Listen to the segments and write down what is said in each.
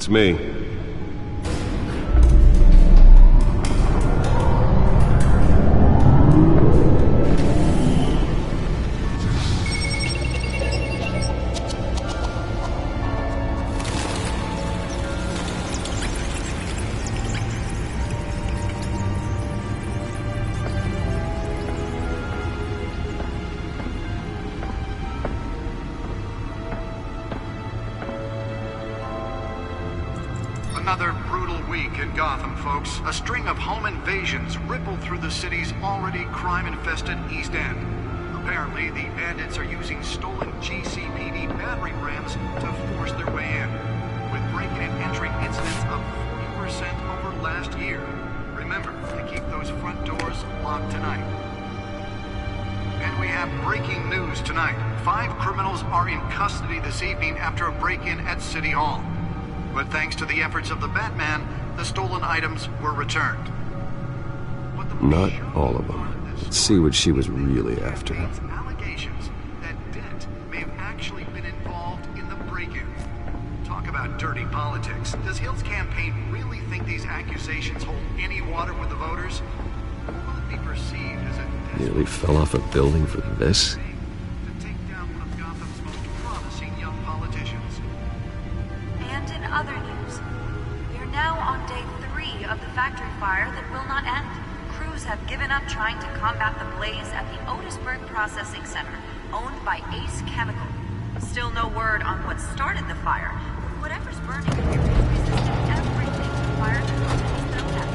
It's me. Another brutal week in Gotham, folks. A string of home invasions rippled through the city's already crime-infested East End. Apparently, the bandits are using stolen GCPD battering rams to force their way in, with break-in and entry incidents up 40% over last year. Remember to keep those front doors locked tonight. And we have breaking news tonight. 5 criminals are in custody this evening after a break-in at City Hall. But thanks to the efforts of the Batman, the stolen items were returned. Not all of them. Let's see what she was really after. Allegations that Dent may have actually been involved in the break-in. Talk about dirty politics. Does Hill's campaign really think these accusations hold any water with the voters? Or will it be perceived as a Nearly fell off a building for this? to take down one of Gotham's most promising young politicians? And in other news, we are now on day 3 of the factory fire that will not end. Crews have given up trying to combat the blaze at the Otisburg Processing Center, owned by Ace Chemical. Still no word on what started the fire, but whatever's burning here is resisting everything the fire department is thrown at.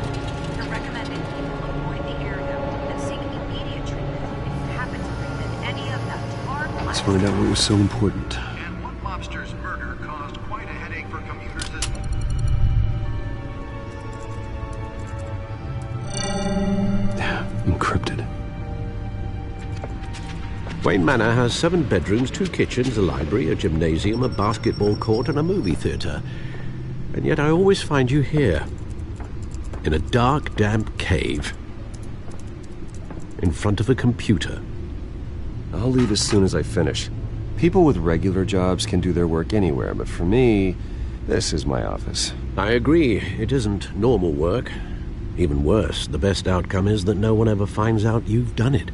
They're recommending people avoid the area and seek immediate treatment if you happen to breathe in any of that tar. Let's find out what was so important. And one mobster's murder caused quite a headache for commuters as Encrypted. Wayne Manor has 7 bedrooms, 2 kitchens, a library, a gymnasium, a basketball court, and a movie theatre. And yet I always find you here, in a dark, damp cave, in front of a computer. I'll leave as soon as I finish. People with regular jobs can do their work anywhere, but for me, this is my office. I agree, it isn't normal work. Even worse, the best outcome is that no one ever finds out you've done it.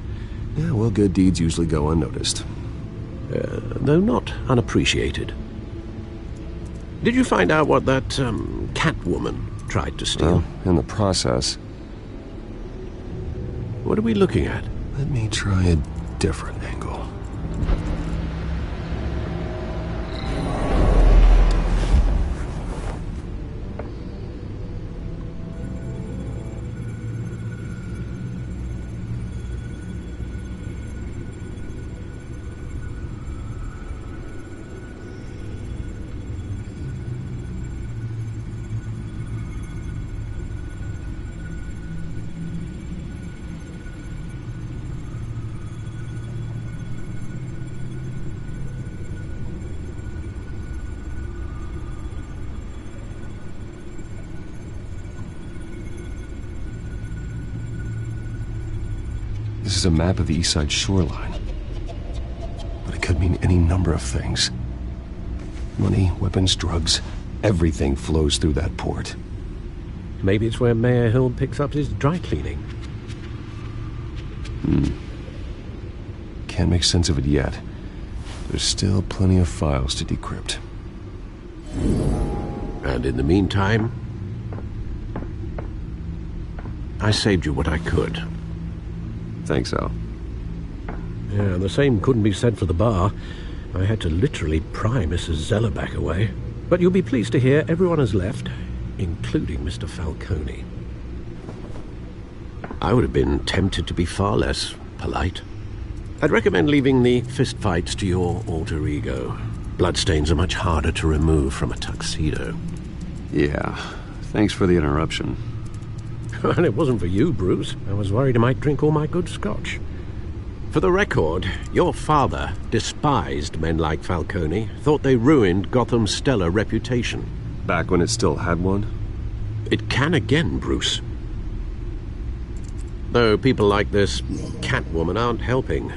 Yeah, well, good deeds usually go unnoticed. Though not unappreciated. Did you find out what that, Catwoman tried to steal? Well, in the process. What are we looking at? Let me try a different angle. This is a map of the east side shoreline. But it could mean any number of things. Money, weapons, drugs, everything flows through that port. Maybe it's where Mayor Hill picks up his dry cleaning. Can't make sense of it yet. There's still plenty of files to decrypt. And in the meantime, I saved you what I could. Thanks, Al. Yeah, the same couldn't be said for the bar. I had to literally pry Mrs. Zellerback away. But you'll be pleased to hear everyone has left, including Mr. Falcone. I would have been tempted to be far less polite. I'd recommend leaving the fistfights to your alter ego. Bloodstains are much harder to remove from a tuxedo. Yeah, thanks for the interruption. And it wasn't for you, Bruce. I was worried I might drink all my good scotch. For the record, your father despised men like Falcone, thought they ruined Gotham's stellar reputation. Back when it still had one? It can again, Bruce. Though people like this Catwoman aren't helping.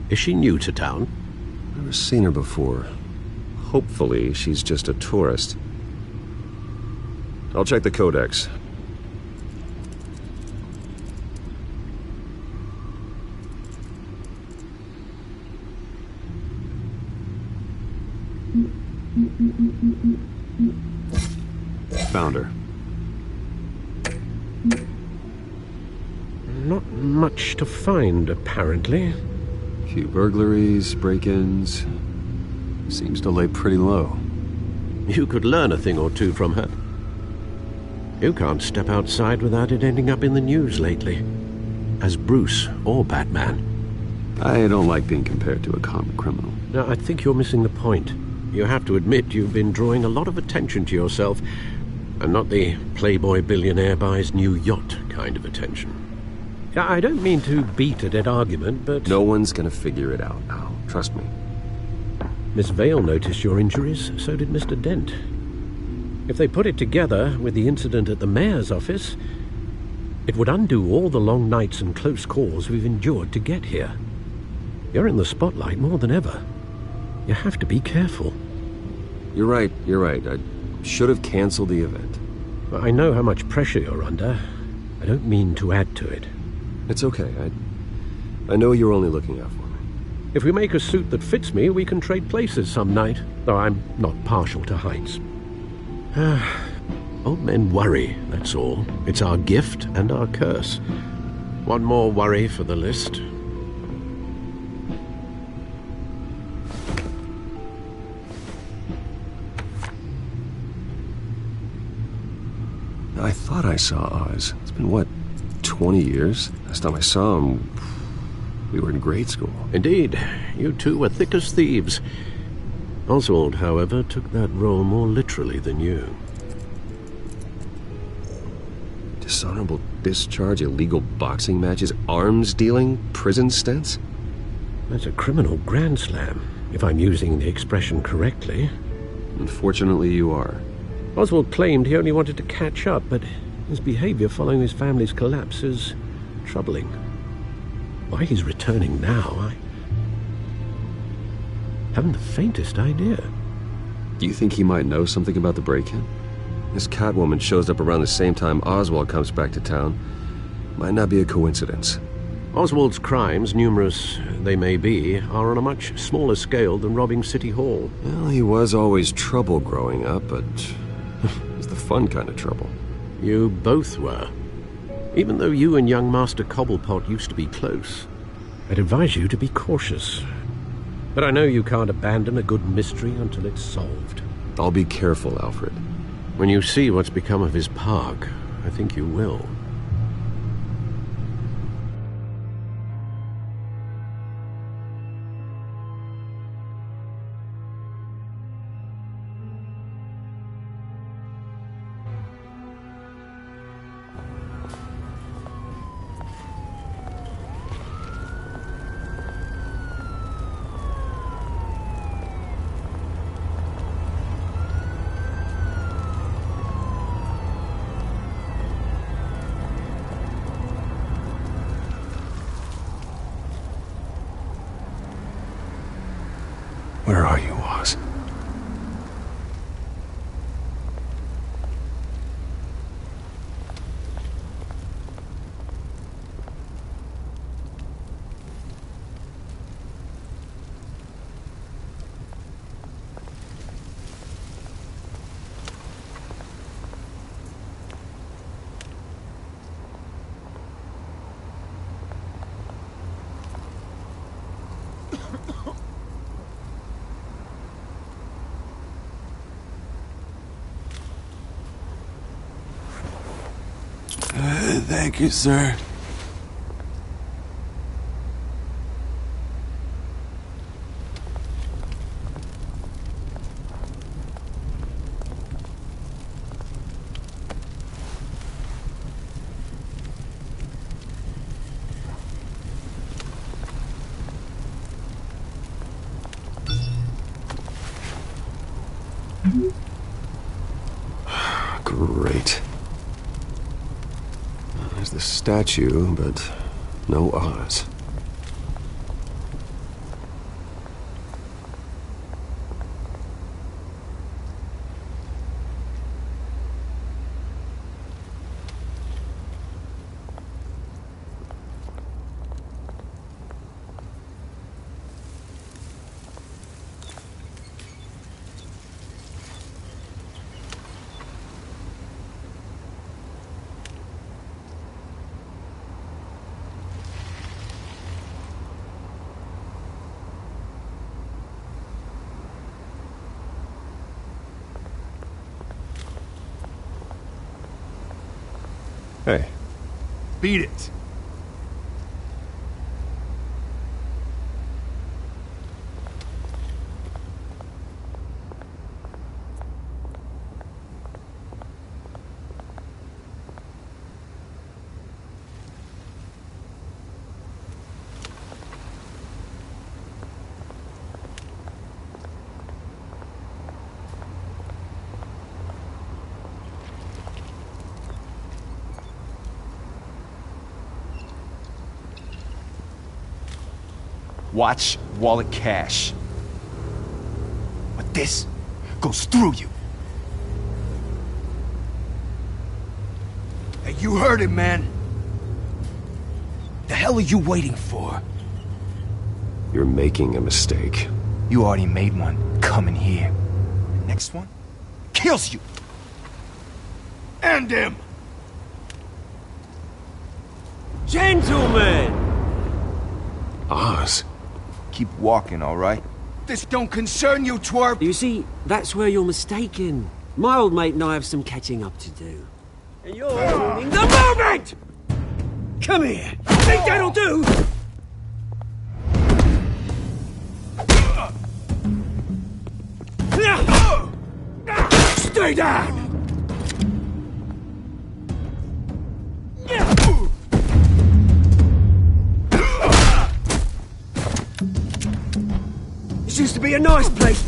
Is she new to town? Never seen her before. Hopefully, she's just a tourist. I'll check the codex. Found her. Not much to find, apparently. Few burglaries, break-ins. Seems to lay pretty low. You could learn a thing or two from her. You can't step outside without it ending up in the news lately. As Bruce or Batman. I don't like being compared to a common criminal. Now, I think you're missing the point. You have to admit you've been drawing a lot of attention to yourself, and not the playboy billionaire buys new yacht kind of attention. I don't mean to beat a dead argument, but... No one's gonna figure it out now. Trust me. Miss Vale noticed your injuries, so did Mr. Dent. If they put it together with the incident at the mayor's office, it would undo all the long nights and close calls we've endured to get here. You're in the spotlight more than ever. You have to be careful. You're right. I should have canceled the event. I know how much pressure you're under. I don't mean to add to it. It's okay. I know you're only looking out for me. If we make a suit that fits me, we can trade places some night, though I'm not partial to heights. Old men worry, that's all. It's our gift and our curse. One more worry for the list. I thought I saw Oz. It's been, what, 20 years? Last time I saw him, we were in grade school. Indeed. You two were thick as thieves. Oswald, however, took that role more literally than you. Dishonorable discharge, illegal boxing matches, arms dealing, prison stints? That's a criminal grand slam, if I'm using the expression correctly. Unfortunately, you are. Oswald claimed he only wanted to catch up, but his behavior following his family's collapse is troubling. Why he's returning now, I haven't the faintest idea. Do you think he might know something about the break-in? This Catwoman shows up around the same time Oswald comes back to town. Might not be a coincidence. Oswald's crimes, numerous they may be, are on a much smaller scale than robbing City Hall. Well, he was always trouble growing up, but it was the fun kind of trouble. You both were. Even though you and young Master Cobblepot used to be close, I'd advise you to be cautious. But I know you can't abandon a good mystery until it's solved. I'll be careful, Alfred. When you see what's become of his park, I think you will. Where are you, Oz? Thank you, sir. Great. There's the statue, but no Oz. Hey, Beat it. Watch wallet cash. But this goes through you. Hey, you heard it, man. The hell are you waiting for? you're making a mistake. You already made one. Coming here. The next one kills you. And him. Gentlemen! Oz. Keep walking, all right? This don't concern you, twerp. You see, that's where you're mistaken. My old mate and I have some catching up to do. And you're ruining the moment! Come here! Think that'll do? Stay down! This used to be a nice place.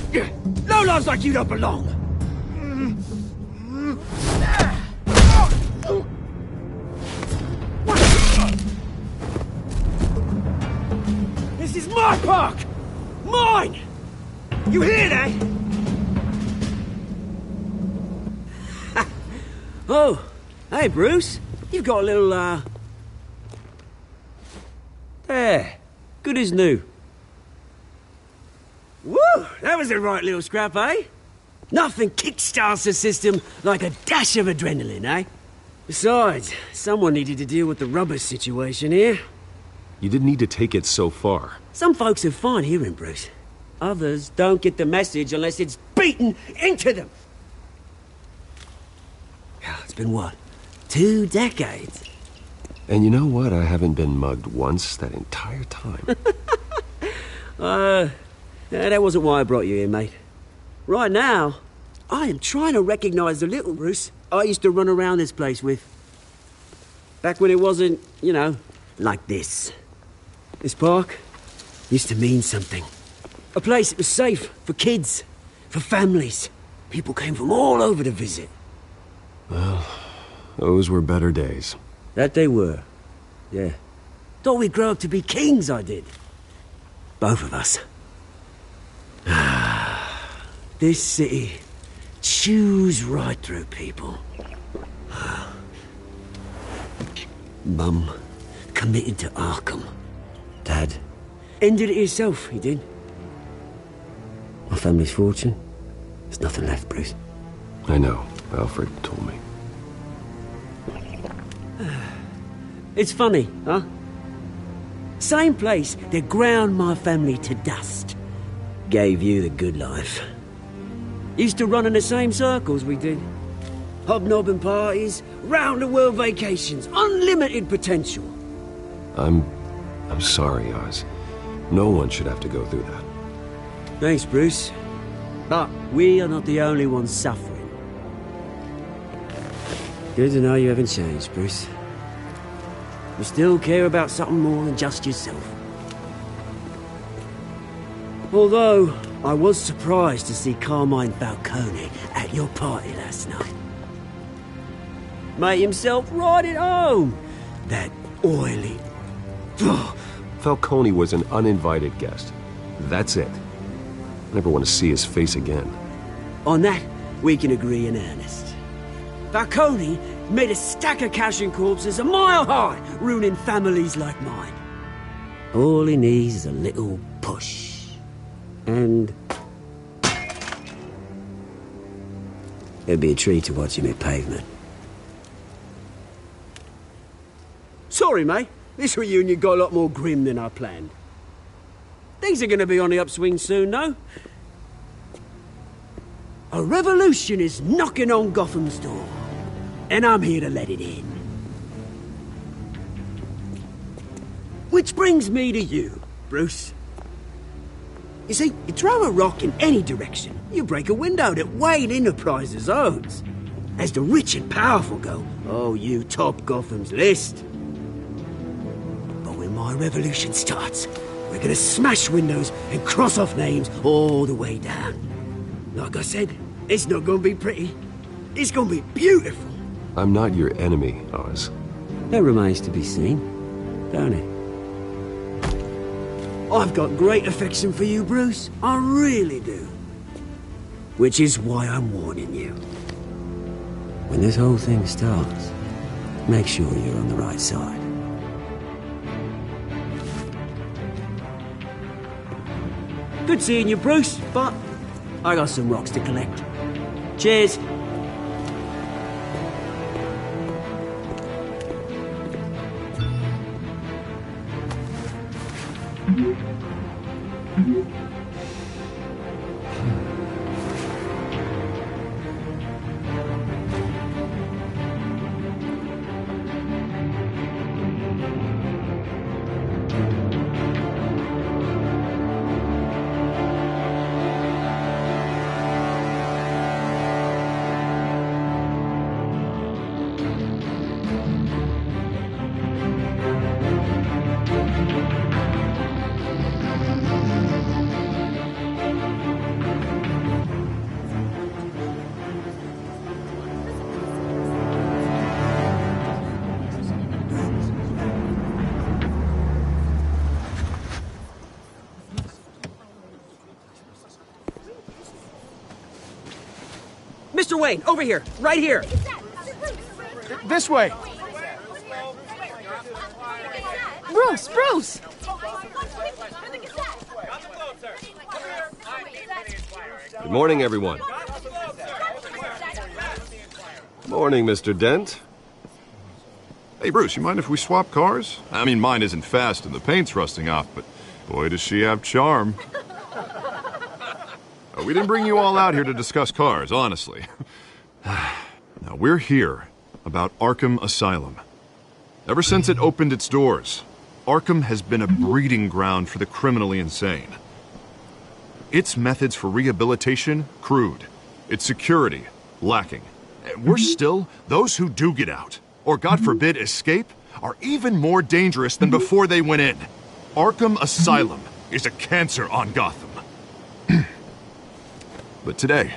Lowlifes like you don't belong. This is my park! Mine! You hear that? Oh, hey Bruce. You've got a little, There. Good as new. Woo! That was a right little scrap, eh? Nothing kickstarts the system like a dash of adrenaline, eh? Besides, someone needed to deal with the rubber situation here. You didn't need to take it so far. Some folks are fine hearing, Bruce. Others don't get the message unless it's beaten into them. It's been what? 2 decades? And you know what? I haven't been mugged once that entire time. That wasn't why I brought you here, mate. Right now, I am trying to recognize the little Bruce I used to run around this place with. Back when it wasn't, you know, like this. This park used to mean something. A place that was safe for kids, for families. People came from all over to visit. Well, those were better days. That they were, yeah. Thought we'd grow up to be kings, I did. Both of us. This city chews right through people. Mum committed to Arkham. Dad ended it himself, he did. My family's fortune, there's nothing left, Bruce. I know. Alfred told me. It's funny, huh? Same place that ground my family to dust. Gave you the good life. Used to run in the same circles we did. Hobnobbing parties, round-the-world vacations, unlimited potential. I'm sorry, Oz. No one should have to go through that. Thanks, Bruce. But we are not the only ones suffering. Good to know you haven't changed, Bruce. You still care about something more than just yourself. Although, I was surprised to see Carmine Falcone at your party last night. Made himself right at home. That oily... Falcone was an uninvited guest. That's it. Never want to see his face again. On that, we can agree in earnest. Falcone made a stack of cash and corpses a mile high, ruining families like mine. All he needs is a little push. And... it'd be a treat to watch him hit pavement. Sorry, mate. This reunion got a lot more grim than I planned. Things are gonna be on the upswing soon, though. A revolution is knocking on Gotham's door. And I'm here to let it in. Which brings me to you, Bruce. You see, you throw a rock in any direction, you break a window that Wayne Enterprises owns. As the rich and powerful go, oh, you top Gotham's list. But when my revolution starts, we're gonna smash windows and cross off names all the way down. Like I said, it's not gonna be pretty. It's gonna be beautiful. I'm not your enemy, Oz. That remains to be seen, don't it? I've got great affection for you, Bruce. I really do. Which is why I'm warning you. When this whole thing starts, make sure you're on the right side. Good seeing you, Bruce, but I got some rocks to collect. Cheers. Mr. Wayne, over here, right here. This way. Bruce! Good morning, everyone. Morning, Mr. Dent. Hey, Bruce, you mind if we swap cars? I mean, mine isn't fast and the paint's rusting off, but boy, does she have charm. We didn't bring you all out here to discuss cars, honestly. Now, we're here about Arkham Asylum. Ever since it opened its doors, Arkham has been a breeding ground for the criminally insane. Its methods for rehabilitation, crude. Its security, lacking. And worse still, those who do get out, or God forbid escape, are even more dangerous than before they went in. Arkham Asylum is a cancer on Gotham. But today,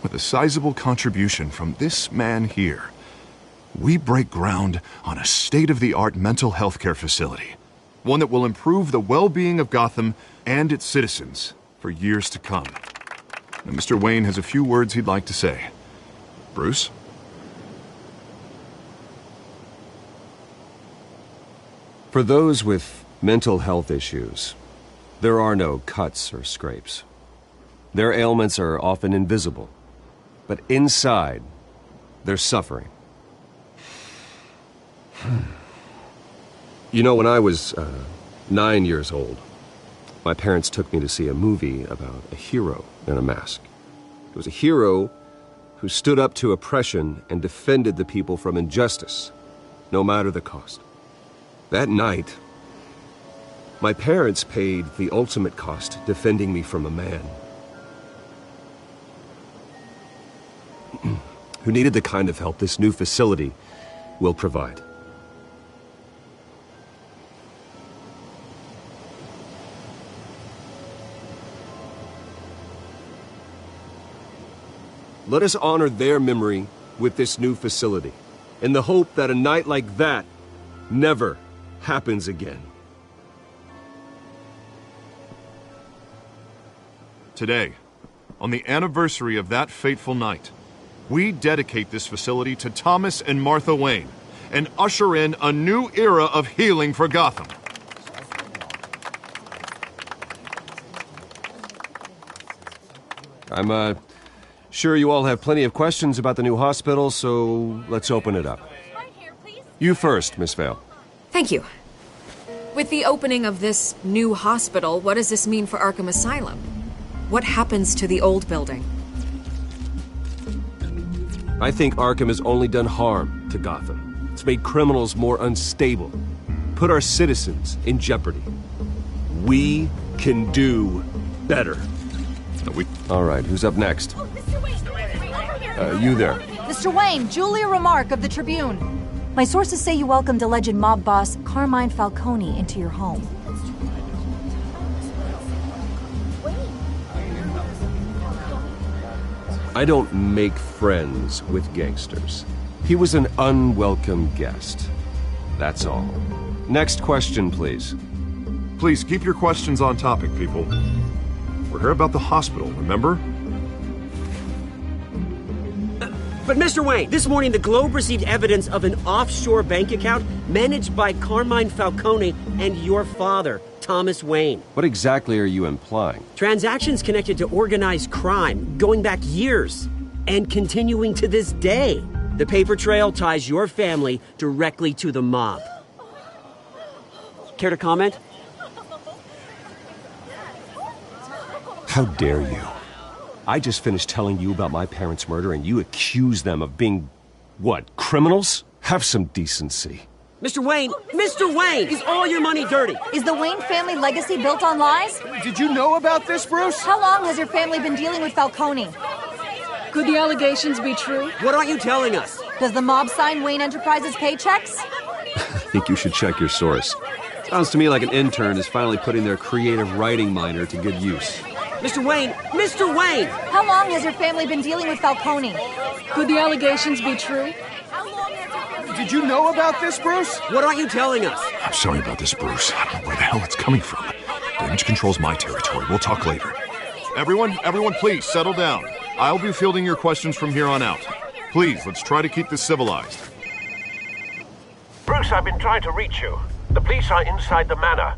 with a sizable contribution from this man here, we break ground on a state-of-the-art mental health care facility. One that will improve the well-being of Gotham and its citizens for years to come. Now, Mr. Wayne has a few words he'd like to say. Bruce? For those with mental health issues, there are no cuts or scrapes. Their ailments are often invisible, but inside, they're suffering. You know, when I was 9 years old, my parents took me to see a movie about a hero in a mask. It was a hero who stood up to oppression and defended the people from injustice, no matter the cost. That night, my parents paid the ultimate cost defending me from a man who needed the kind of help this new facility will provide. Let us honor their memory with this new facility, in the hope that a night like that never happens again. Today, on the anniversary of that fateful night, we dedicate this facility to Thomas and Martha Wayne and usher in a new era of healing for Gotham. I'm sure you all have plenty of questions about the new hospital, so let's open it up. You first, Miss Vale. Thank you. With the opening of this new hospital, what does this mean for Arkham Asylum? What happens to the old building? I think Arkham has only done harm to Gotham. It's made criminals more unstable. put our citizens in jeopardy. We can do better. All right, who's up next? You there. Mr. Wayne, Julia Remark of the Tribune. My sources say you welcomed alleged mob boss Carmine Falcone into your home. I don't make friends with gangsters. He was an unwelcome guest. That's all. Next question, please. Please keep your questions on topic, people. We're here about the hospital, remember? But Mr. Wayne, this morning the Globe received evidence of an offshore bank account managed by Carmine Falcone and your father, Thomas Wayne. What exactly are you implying? Transactions connected to organized crime going back years and continuing to this day. The paper trail ties your family directly to the mob. Care to comment? How dare you? I just finished telling you about my parents' murder and you accuse them of being, what, criminals? Have some decency. Mr. Wayne, is all your money dirty? Is the Wayne family legacy built on lies? Did you know about this, Bruce? How long has your family been dealing with Falcone? Could the allegations be true? What aren't you telling us? Does the mob sign Wayne Enterprises paychecks? I think you should check your source. Sounds to me like an intern is finally putting their creative writing minor to good use. Mr. Wayne! How long has your family been dealing with Falcone? Could the allegations be true? Did you know about this, Bruce? What aren't you telling us? I'm sorry about this, Bruce. I don't know where the hell it's coming from. Damage control's my territory. We'll talk later. Everyone, please, settle down. I'll be fielding your questions from here on out. Please, let's try to keep this civilized. Bruce, I've been trying to reach you. The police are inside the manor.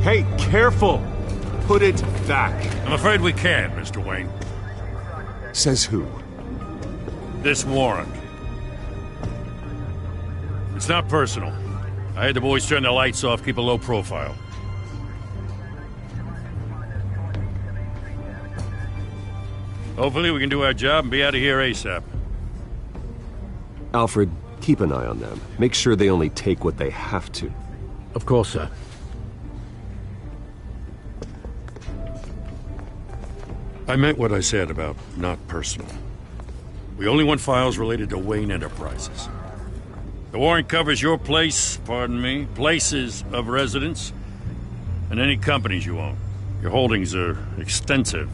Hey, careful! Put it back. I'm afraid we can't, Mr. Wayne. Says who? This warrant. It's not personal. I had the boys turn the lights off, keep a low profile. Hopefully we can do our job and be out of here ASAP. Alfred, keep an eye on them. Make sure they only take what they have to. Of course, sir. I meant what I said about not personal. We only want files related to Wayne Enterprises. The warrant covers your places of residence, and any companies you own. Your holdings are extensive.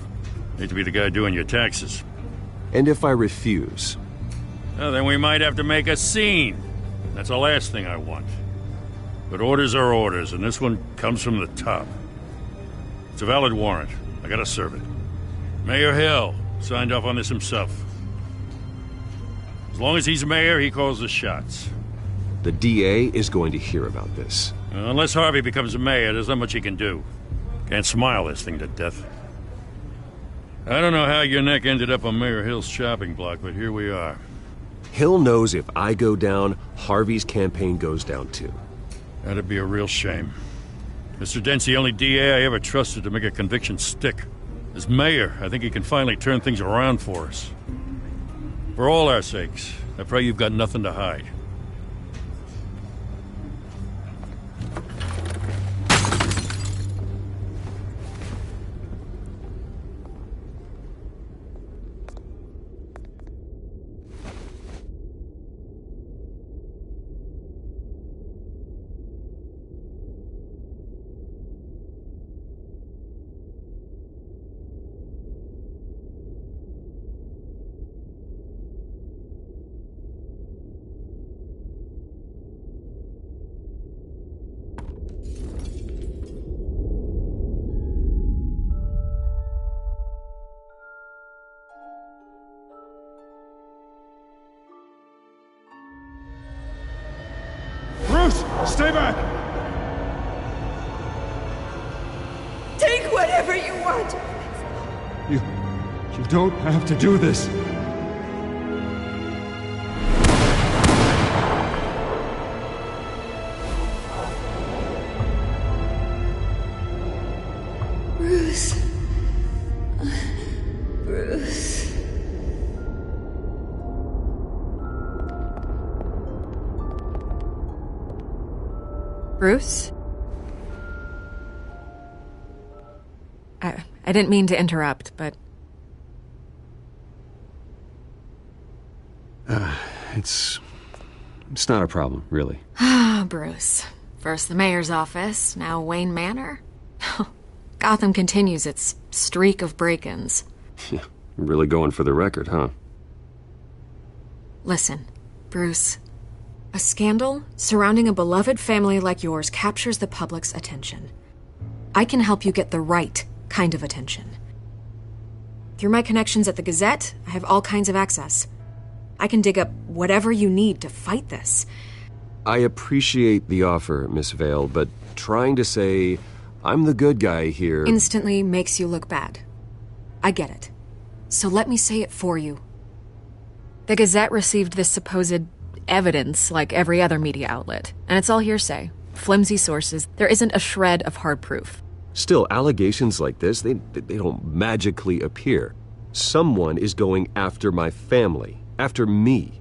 Need to be the guy doing your taxes. And if I refuse? Well, then we might have to make a scene. That's the last thing I want. But orders are orders, and this one comes from the top. It's a valid warrant. I gotta serve it. Mayor Hill signed off on this himself. As long as he's mayor, he calls the shots. The DA is going to hear about this. Unless Harvey becomes a mayor, there's not much he can do. Can't smile this thing to death. I don't know how your neck ended up on Mayor Hill's shopping block, but here we are. Hill knows if I go down, Harvey's campaign goes down too. That'd be a real shame. Mr. Dent's the only DA I ever trusted to make a conviction stick. As mayor, I think he can finally turn things around for us. For all our sakes, I pray you've got nothing to hide. Bruce, stay back! You don't have to do this. Bruce. Bruce. Bruce? I didn't mean to interrupt, but... It's not a problem, really. Ah, Bruce. First the mayor's office, now Wayne Manor. Gotham continues its streak of break-ins. Yeah, really going for the record, huh? Listen, Bruce. A scandal surrounding a beloved family like yours captures the public's attention. I can help you get the right kind of attention. Through my connections at the Gazette, I have all kinds of access. I can dig up whatever you need to fight this. I appreciate the offer, Miss Vale, but trying to say I'm the good guy here... instantly makes you look bad. I get it. So let me say it for you. The Gazette received this supposed evidence like every other media outlet, and it's all hearsay. Flimsy sources. There isn't a shred of hard proof. Still, allegations like this, they don't magically appear. Someone is going after my family, after me.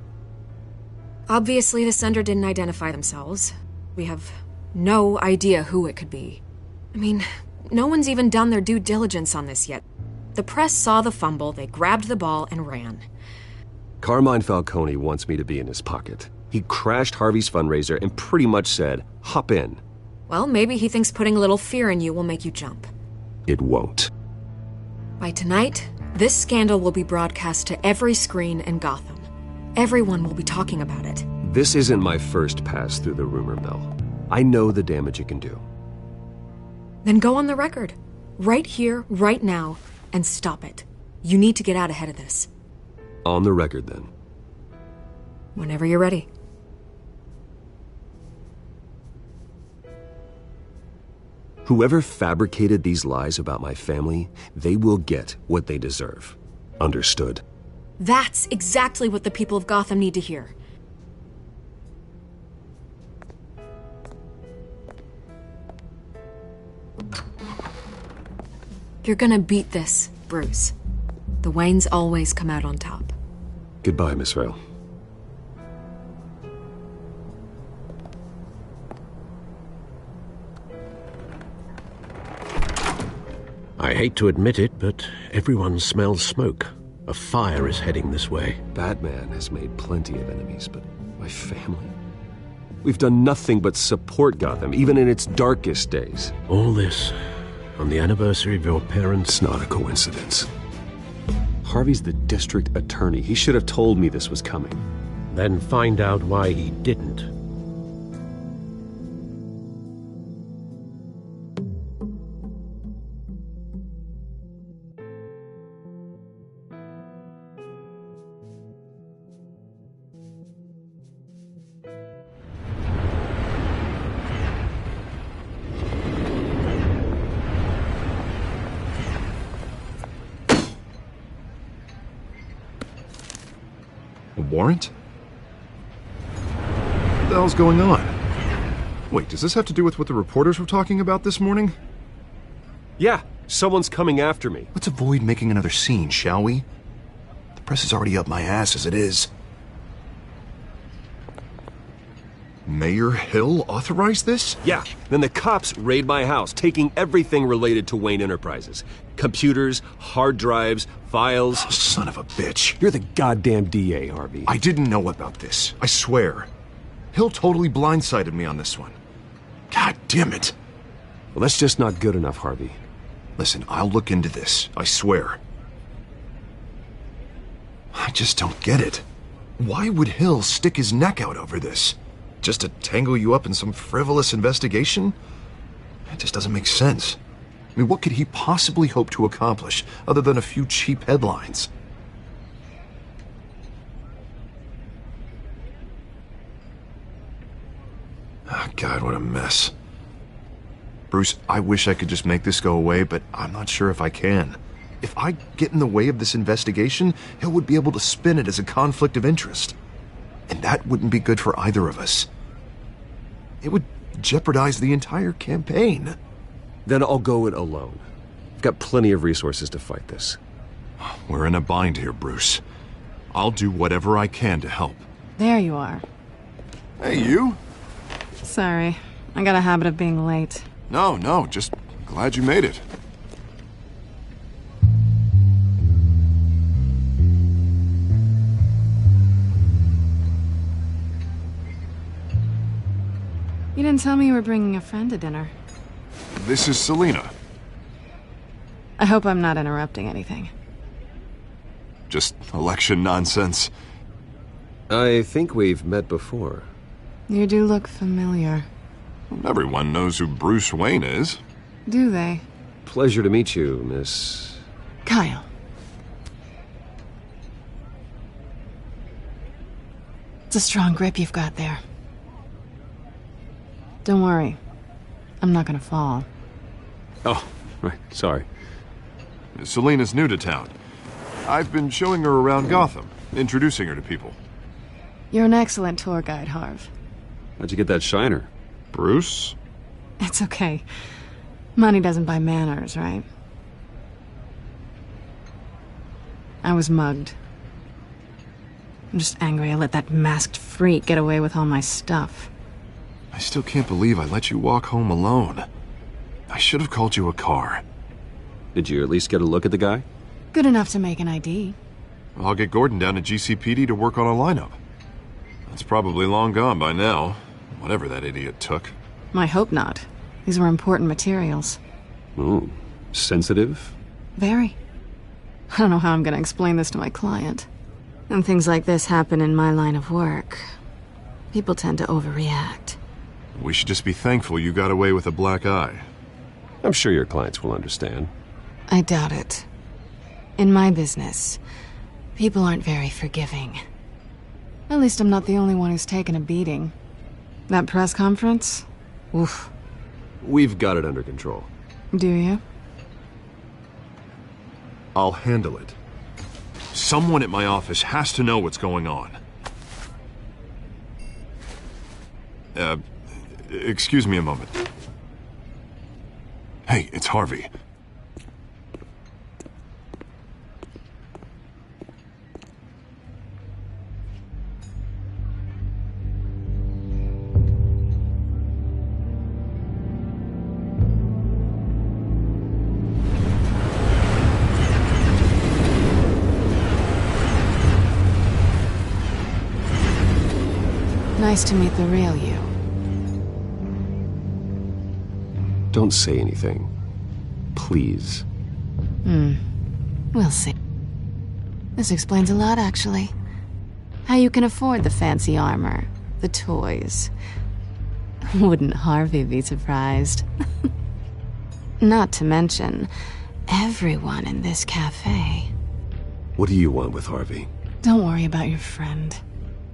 Obviously, the sender didn't identify themselves. We have no idea who it could be. I mean, no one's even done their due diligence on this yet. The press saw the fumble, they grabbed the ball and ran. Carmine Falcone wants me to be in his pocket. He crashed Harvey's fundraiser and pretty much said, hop in. Well, maybe he thinks putting a little fear in you will make you jump. It won't. By tonight, this scandal will be broadcast to every screen in Gotham. Everyone will be talking about it. This isn't my first pass through the rumor mill. I know the damage it can do. Then go on the record. Right here, right now, and stop it. You need to get out ahead of this. On the record, then. Whenever you're ready. Whoever fabricated these lies about my family, they will get what they deserve. Understood? That's exactly what the people of Gotham need to hear. You're gonna beat this, Bruce. The Waynes always come out on top. Goodbye, Miss Vale. I hate to admit it, but everyone smells smoke. A fire is heading this way. Batman has made plenty of enemies, but my family? We've done nothing but support Gotham, even in its darkest days. All this on the anniversary of your parents'... It's not a coincidence. Harvey's the district attorney. He should have told me this was coming. Then find out why he didn't. A warrant? What the hell's going on? Wait, does this have to do with what the reporters were talking about this morning? Yeah, someone's coming after me. Let's avoid making another scene, shall we? The press is already up my ass as it is. Mayor Hill authorized this? Yeah, then the cops raid my house, taking everything related to Wayne Enterprises. Computers, hard drives, files. Oh, son of a bitch. You're the goddamn DA, Harvey. I didn't know about this, I swear. Hill totally blindsided me on this one. God damn it. Well, that's just not good enough, Harvey. Listen, I'll look into this, I swear. I just don't get it. Why would Hill stick his neck out over this? Just to tangle you up in some frivolous investigation? It just doesn't make sense. I mean, what could he possibly hope to accomplish other than a few cheap headlines? Oh, God, what a mess. Bruce, I wish I could just make this go away, but I'm not sure if I can. If I get in the way of this investigation, Hill would be able to spin it as a conflict of interest. And that wouldn't be good for either of us. It would jeopardize the entire campaign. Then I'll go it alone. I've got plenty of resources to fight this. We're in a bind here, Bruce. I'll do whatever I can to help. There you are. Hey, you? Sorry, I got a habit of being late. No, just glad you made it. You didn't tell me you were bringing a friend to dinner. This is Selina. I hope I'm not interrupting anything. Just election nonsense. I think we've met before. You do look familiar. Everyone knows who Bruce Wayne is. Do they? Pleasure to meet you, Miss... Kyle. It's a strong grip you've got there. Don't worry. I'm not gonna fall. Oh, right, sorry. Selina's new to town. I've been showing her around Gotham, introducing her to people. You're an excellent tour guide, Harv. How'd you get that shiner? Bruce? It's okay. Money doesn't buy manners, right? I was mugged. I'm just angry I let that masked freak get away with all my stuff. I still can't believe I let you walk home alone. I should have called you a car. Did you at least get a look at the guy? Good enough to make an ID. I'll get Gordon down to GCPD to work on a lineup. That's probably long gone by now, whatever that idiot took. I hope not. These were important materials. Ooh, sensitive? Very. I don't know how I'm gonna explain this to my client. When things like this happen in my line of work, people tend to overreact. We should just be thankful you got away with a black eye. I'm sure your clients will understand. I doubt it. In my business, people aren't very forgiving. At least I'm not the only one who's taken a beating. That press conference? Oof. We've got it under control. Do you? I'll handle it. Someone at my office has to know what's going on. Excuse me a moment. Hey, it's Harvey. Nice to meet the real you. Don't say anything. Please. We'll see. This explains a lot, actually. How you can afford the fancy armor, the toys. Wouldn't Harvey be surprised? Not to mention, everyone in this cafe. What do you want with Harvey? Don't worry about your friend.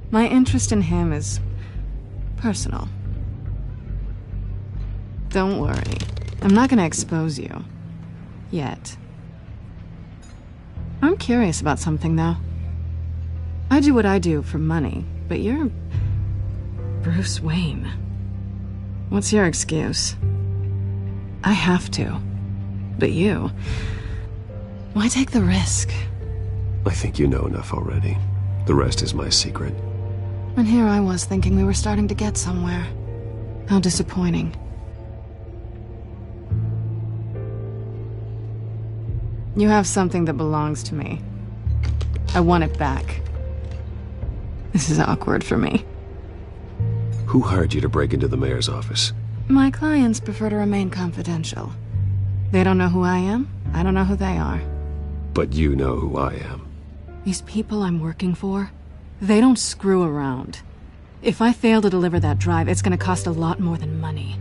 My interest in him is personal. Don't worry. I'm not gonna expose you. Yet. I'm curious about something, though. I do what I do for money, but you're... Bruce Wayne. What's your excuse? I have to. But you... Why take the risk? I think you know enough already. The rest is my secret. And here I was thinking we were starting to get somewhere. How disappointing. You have something that belongs to me. I want it back. This is awkward for me. Who hired you to break into the mayor's office? My clients prefer to remain confidential. They don't know who I am. I don't know who they are. But you know who I am. These people I'm working for, they don't screw around. If I fail to deliver that drive, it's gonna cost a lot more than money.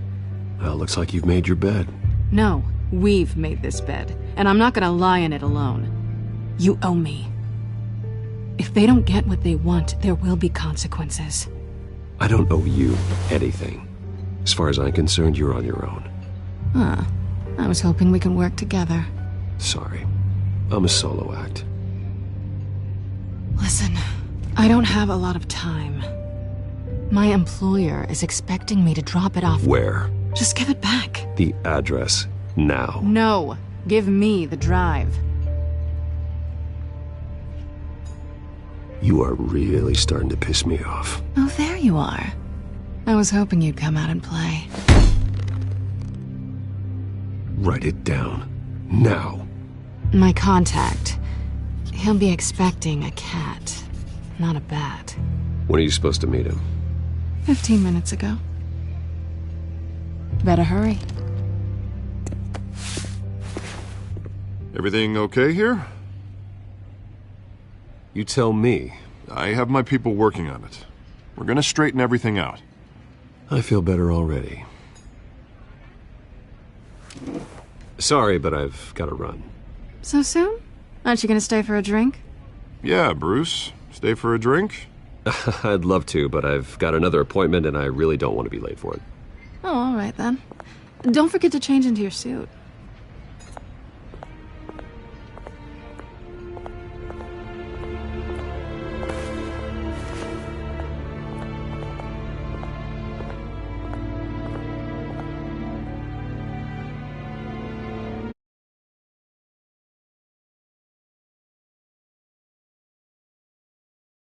Well, looks like you've made your bed. No, we've made this bed, and I'm not gonna lie in it alone. You owe me. If they don't get what they want, there will be consequences. I don't owe you anything. As far as I'm concerned, you're on your own. Huh. I was hoping we could work together. Sorry. I'm a solo act. Listen, I don't have a lot of time. My employer is expecting me to drop it off. Where? Just give it back. The address, now. No, give me the drive. You are really starting to piss me off. Oh, there you are. I was hoping you'd come out and play. Write it down. Now. My contact. He'll be expecting a cat, not a bat. When are you supposed to meet him? 15 minutes ago. Better hurry. Everything okay here? You tell me. I have my people working on it. We're gonna straighten everything out. I feel better already. Sorry, but I've got to run. So soon? Aren't you gonna stay for a drink? Yeah, Bruce. Stay for a drink? I'd love to, but I've got another appointment and I really don't want to be late for it. Oh, all right then. Don't forget to change into your suit.